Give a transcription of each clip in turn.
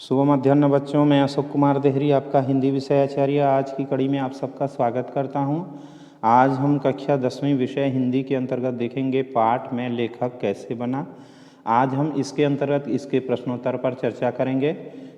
शुभ मध्याह्न बच्चों, मैं अशोक कुमार देहरी आपका हिंदी विषय आचार्य आज की कड़ी में आप सबका स्वागत करता हूं। आज हम कक्षा 10वीं विषय हिंदी के अंतर्गत देखेंगे पाठ में लेखक कैसे बना। आज हम इसके अंतर्गत इसके प्रश्नोत्तर पर चर्चा करेंगे।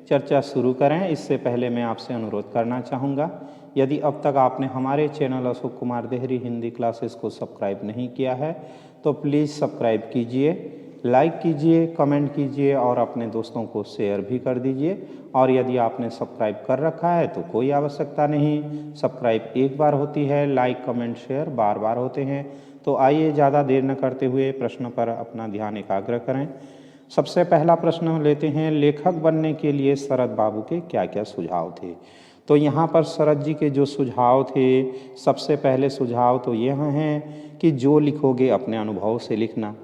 चर्चा शुरू करें इससे पहले मैं आपसे अनुरोध करना चाहूँगा, यदि अब तक आपने हमारे चैनल अशोक कुमार देहरी हिंदी क्लासेस को सब्सक्राइब नहीं किया है तो प्लीज़ सब्सक्राइब कीजिए, लाइक कीजिए, कमेंट कीजिए और अपने दोस्तों को शेयर भी कर दीजिए। और यदि आपने सब्सक्राइब कर रखा है तो कोई आवश्यकता नहीं, सब्सक्राइब एक बार होती है, लाइक कमेंट शेयर बार बार होते हैं। तो आइए ज़्यादा देर न करते हुए प्रश्न पर अपना ध्यान एकाग्र करें। सबसे पहला प्रश्न लेते हैं, लेखक बनने के लिए शरद बाबू के क्या क्या सुझाव थे। तो यहाँ पर शरद जी के जो सुझाव थे, सबसे पहले सुझाव तो यह हैं कि जो लिखोगे अपने अनुभव से लिखना,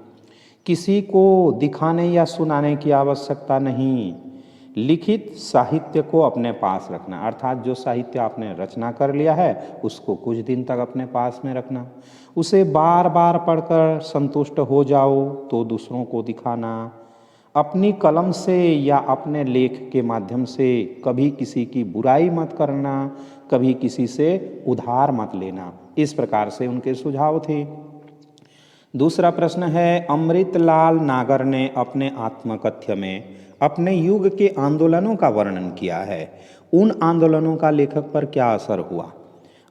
किसी को दिखाने या सुनाने की आवश्यकता नहीं, लिखित साहित्य को अपने पास रखना, अर्थात जो साहित्य आपने रचना कर लिया है उसको कुछ दिन तक अपने पास में रखना, उसे बार बार पढ़कर संतुष्ट हो जाओ तो दूसरों को दिखाना, अपनी कलम से या अपने लेख के माध्यम से कभी किसी की बुराई मत करना, कभी किसी से उधार मत लेना। इस प्रकार से उनके सुझाव थे। दूसरा प्रश्न है, अमृतलाल नागर ने अपने आत्मकथ्य में अपने युग के आंदोलनों का वर्णन किया है। उन आंदोलनों का लेखक पर क्या असर हुआ।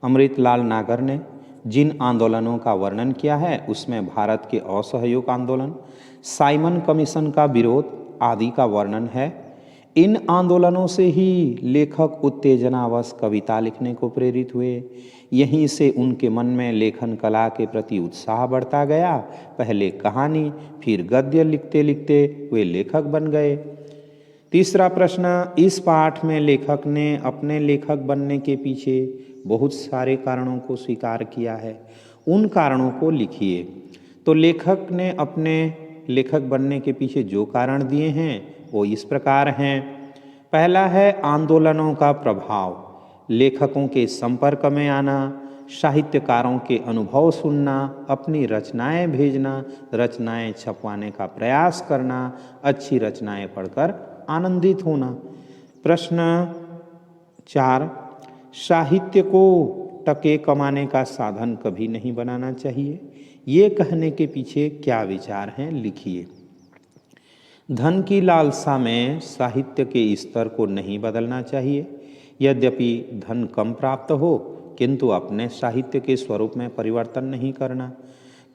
अमृतलाल नागर ने जिन आंदोलनों का वर्णन किया है उसमें भारत के असहयोग आंदोलन, साइमन कमीशन का विरोध आदि का वर्णन है। इन आंदोलनों से ही लेखक उत्तेजनावश कविता लिखने को प्रेरित हुए। यहीं से उनके मन में लेखन कला के प्रति उत्साह बढ़ता गया। पहले कहानी फिर गद्य लिखते लिखते वे लेखक बन गए। तीसरा प्रश्न, इस पाठ में लेखक ने अपने लेखक बनने के पीछे बहुत सारे कारणों को स्वीकार किया है, उन कारणों को लिखिए। तो लेखक ने अपने लेखक बनने के पीछे जो कारण दिए हैं वो इस प्रकार हैं। पहला है आंदोलनों का प्रभाव, लेखकों के संपर्क में आना, साहित्यकारों के अनुभव सुनना, अपनी रचनाएं भेजना, रचनाएं छपवाने का प्रयास करना, अच्छी रचनाएं पढ़कर आनंदित होना। प्रश्न 4, साहित्य को टके कमाने का साधन कभी नहीं बनाना चाहिए, ये कहने के पीछे क्या विचार हैं, लिखिए। धन की लालसा में साहित्य के स्तर को नहीं बदलना चाहिए। यद्यपि धन कम प्राप्त हो किंतु अपने साहित्य के स्वरूप में परिवर्तन नहीं करना।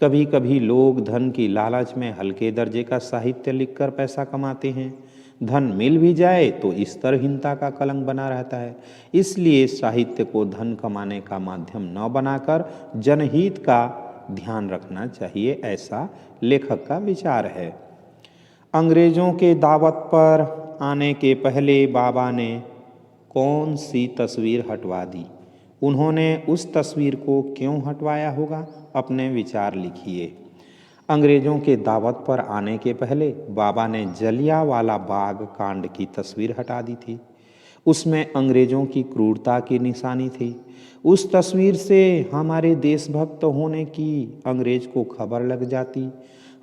कभी कभी लोग धन की लालच में हल्के दर्जे का साहित्य लिखकर पैसा कमाते हैं। धन मिल भी जाए तो स्तरहीनता का कलंक बना रहता है। इसलिए साहित्य को धन कमाने का माध्यम न बनाकर जनहित का ध्यान रखना चाहिए, ऐसा लेखक का विचार है। अंग्रेजों के दावत पर आने के पहले बाबा ने कौन सी तस्वीर हटवा दी, उन्होंने उस तस्वीर को क्यों हटवाया होगा, अपने विचार लिखिए। अंग्रेजों के दावत पर आने के पहले बाबा ने जलियांवाला बाग कांड की तस्वीर हटा दी थी। उसमें अंग्रेजों की क्रूरता की निशानी थी। उस तस्वीर से हमारे देशभक्त होने की अंग्रेज को खबर लग जाती,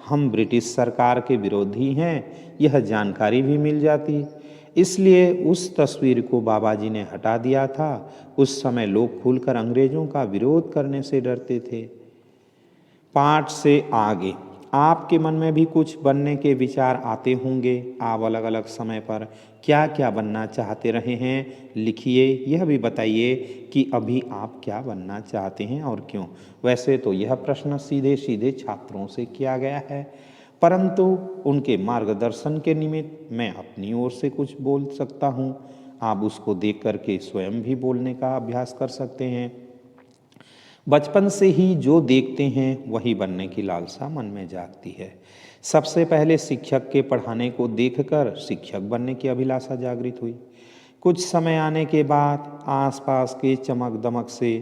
हम ब्रिटिश सरकार के विरोधी हैं यह जानकारी भी मिल जाती। इसलिए उस तस्वीर को बाबा जी ने हटा दिया था। उस समय लोग खुलकर अंग्रेजों का विरोध करने से डरते थे। पाठ से आगे आपके मन में भी कुछ बनने के विचार आते होंगे। आप अलग अलग समय पर क्या क्या बनना चाहते रहे हैं, लिखिए। यह भी बताइए कि अभी आप क्या बनना चाहते हैं और क्यों। वैसे तो यह प्रश्न सीधे सीधे छात्रों से किया गया है, परंतु उनके मार्गदर्शन के निमित्त मैं अपनी ओर से कुछ बोल सकता हूँ। आप उसको देख करके स्वयं भी बोलने का अभ्यास कर सकते हैं। बचपन से ही जो देखते हैं वही बनने की लालसा मन में जागती है। सबसे पहले शिक्षक के पढ़ाने को देखकर शिक्षक बनने की अभिलाषा जागृत हुई। कुछ समय आने के बाद आसपास के चमक दमक से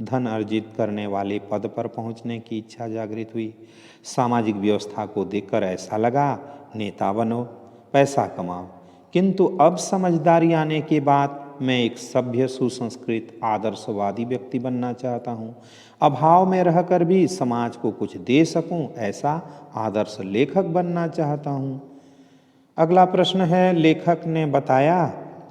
धन अर्जित करने वाले पद पर पहुंचने की इच्छा जागृत हुई। सामाजिक व्यवस्था को देखकर ऐसा लगा नेता बनो, पैसा कमाओ। किंतु अब समझदारी आने के बाद मैं एक सभ्य, सुसंस्कृत, आदर्शवादी व्यक्ति बनना चाहता हूँ। अभाव में रहकर भी समाज को कुछ दे सकूँ, ऐसा आदर्श लेखक बनना चाहता हूँ। अगला प्रश्न है, लेखक ने बताया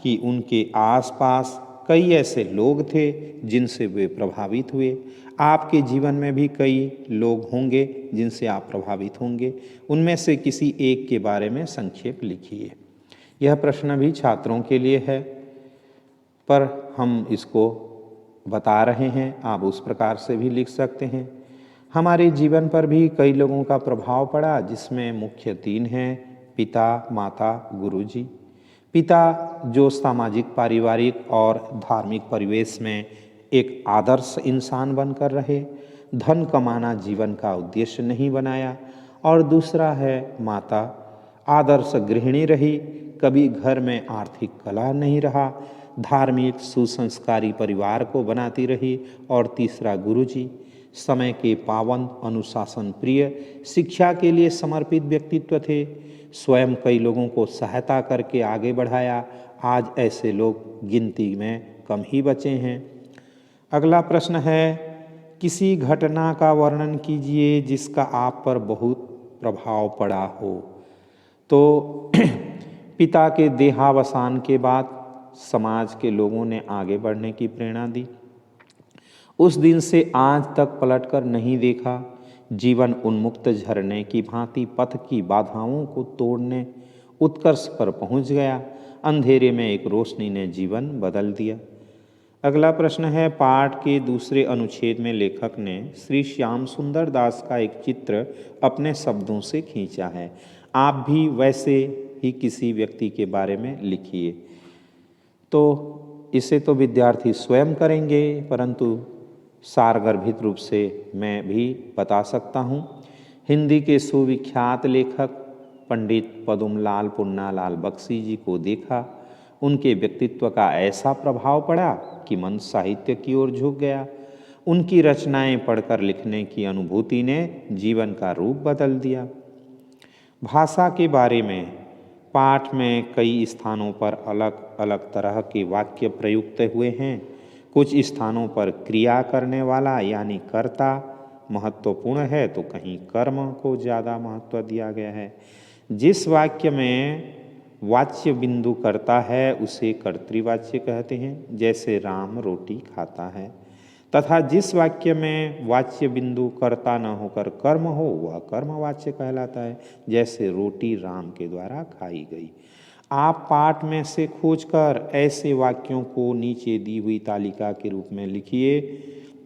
कि उनके आसपास कई ऐसे लोग थे जिनसे वे प्रभावित हुए। आपके जीवन में भी कई लोग होंगे जिनसे आप प्रभावित होंगे। उनमें से किसी एक के बारे में संक्षेप लिखिए। यह प्रश्न भी छात्रों के लिए है, पर हम इसको बता रहे हैं, आप उस प्रकार से भी लिख सकते हैं। हमारे जीवन पर भी कई लोगों का प्रभाव पड़ा, जिसमें मुख्य 3 हैं: पिता, माता, गुरुजी। पिता जो सामाजिक, पारिवारिक और धार्मिक परिवेश में एक आदर्श इंसान बनकर रहे, धन कमाना जीवन का उद्देश्य नहीं बनाया। और दूसरा है माता, आदर्श गृहिणी रही, कभी घर में आर्थिक कलह नहीं रहा, धार्मिक सुसंस्कारी परिवार को बनाती रही। और तीसरा गुरुजी, समय के पाबंद, अनुशासन प्रिय, शिक्षा के लिए समर्पित व्यक्तित्व थे। स्वयं कई लोगों को सहायता करके आगे बढ़ाया। आज ऐसे लोग गिनती में कम ही बचे हैं। अगला प्रश्न है, किसी घटना का वर्णन कीजिए जिसका आप पर बहुत प्रभाव पड़ा हो। तो पिता के देहावसान के बाद समाज के लोगों ने आगे बढ़ने की प्रेरणा दी। उस दिन से आज तक पलटकर नहीं देखा। जीवन उन्मुक्त झरने की भांति पथ की बाधाओं को तोड़ने उत्कर्ष पर पहुंच गया। अंधेरे में एक रोशनी ने जीवन बदल दिया। अगला प्रश्न है, पाठ के दूसरे अनुच्छेद में लेखक ने श्री श्याम सुंदर दास का एक चित्र अपने शब्दों से खींचा है। आप भी वैसे ही किसी व्यक्ति के बारे में लिखिए। तो इसे तो विद्यार्थी स्वयं करेंगे, परंतु सारगर्भित रूप से मैं भी बता सकता हूँ। हिंदी के सुविख्यात लेखक पंडित पदुमलाल पुन्नालाल बख्शी जी को देखा। उनके व्यक्तित्व का ऐसा प्रभाव पड़ा कि मन साहित्य की ओर झुक गया। उनकी रचनाएं पढ़कर लिखने की अनुभूति ने जीवन का रूप बदल दिया। भाषा के बारे में पाठ में कई स्थानों पर अलग अलग तरह के वाक्य प्रयुक्त हुए हैं। कुछ स्थानों पर क्रिया करने वाला यानी कर्ता महत्वपूर्ण है, तो कहीं कर्म को ज़्यादा महत्व दिया गया है। जिस वाक्य में वाच्य बिंदु करता है उसे कर्तृवाच्य कहते हैं, जैसे राम रोटी खाता है। तथा जिस वाक्य में वाच्य बिंदु कर्ता न होकर कर्म हो वह कर्मवाच्य कहलाता है, जैसे रोटी राम के द्वारा खाई गई। आप पाठ में से खोजकर ऐसे वाक्यों को नीचे दी हुई तालिका के रूप में लिखिए।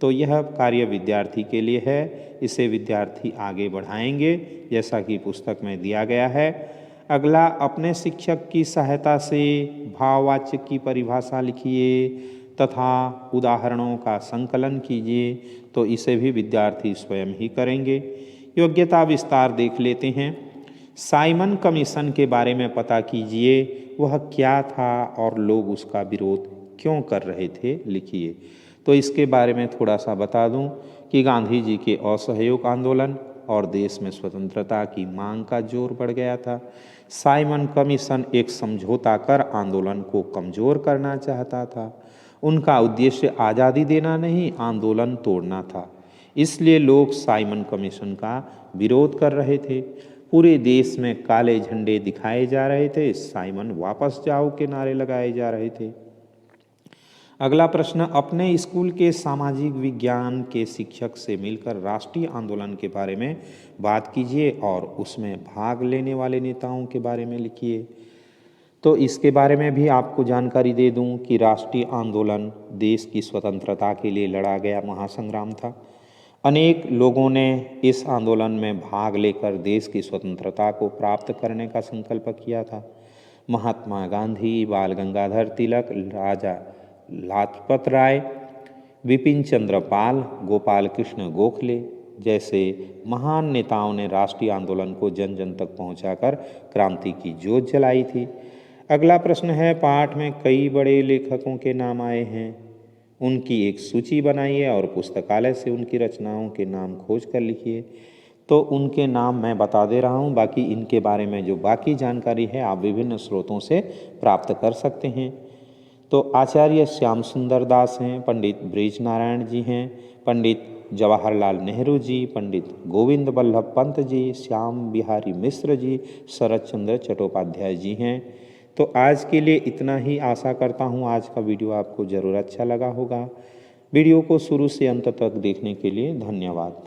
तो यह कार्य विद्यार्थी के लिए है, इसे विद्यार्थी आगे बढ़ाएंगे जैसा कि पुस्तक में दिया गया है। अगला, अपने शिक्षक की सहायता से भाववाच्य की परिभाषा लिखिए तथा उदाहरणों का संकलन कीजिए। तो इसे भी विद्यार्थी स्वयं ही करेंगे। योग्यता विस्तार देख लेते हैं। साइमन कमीशन के बारे में पता कीजिए, वह क्या था और लोग उसका विरोध क्यों कर रहे थे, लिखिए। तो इसके बारे में थोड़ा सा बता दूं कि गांधी जी के असहयोग आंदोलन और देश में स्वतंत्रता की मांग का जोर बढ़ गया था। साइमन कमीशन एक समझौता कर आंदोलन को कमजोर करना चाहता था। उनका उद्देश्य आज़ादी देना नहीं, आंदोलन तोड़ना था। इसलिए लोग साइमन कमीशन का विरोध कर रहे थे। पूरे देश में काले झंडे दिखाए जा रहे थे, साइमन वापस जाओ के नारे लगाए जा रहे थे। अगला प्रश्न, अपने स्कूल के सामाजिक विज्ञान के शिक्षक से मिलकर राष्ट्रीय आंदोलन के बारे में बात कीजिए और उसमें भाग लेने वाले नेताओं के बारे में लिखिए। तो इसके बारे में भी आपको जानकारी दे दूं कि राष्ट्रीय आंदोलन देश की स्वतंत्रता के लिए लड़ा गया महासंग्राम था। अनेक लोगों ने इस आंदोलन में भाग लेकर देश की स्वतंत्रता को प्राप्त करने का संकल्प किया था। महात्मा गांधी, बाल गंगाधर तिलक, राजा लाजपत राय, विपिन चंद्र पाल, गोपाल कृष्ण गोखले जैसे महान नेताओं ने राष्ट्रीय आंदोलन को जन जन तक पहुंचाकर क्रांति की ज्योत जलाई थी। अगला प्रश्न है, पाठ में कई बड़े लेखकों के नाम आए हैं, उनकी एक सूची बनाइए और पुस्तकालय से उनकी रचनाओं के नाम खोज कर लिखिए। तो उनके नाम मैं बता दे रहा हूँ, बाकी इनके बारे में जो बाकी जानकारी है आप विभिन्न स्रोतों से प्राप्त कर सकते हैं। तो आचार्य श्याम सुंदर दास हैं, पंडित ब्रिज नारायण जी हैं, पंडित जवाहरलाल नेहरू जी, पंडित गोविंद बल्लभ पंत जी, श्याम बिहारी मिश्र जी, शरत चंद्र चट्टोपाध्याय जी हैं। तो आज के लिए इतना ही। आशा करता हूँ आज का वीडियो आपको ज़रूर अच्छा लगा होगा। वीडियो को शुरू से अंत तक देखने के लिए धन्यवाद।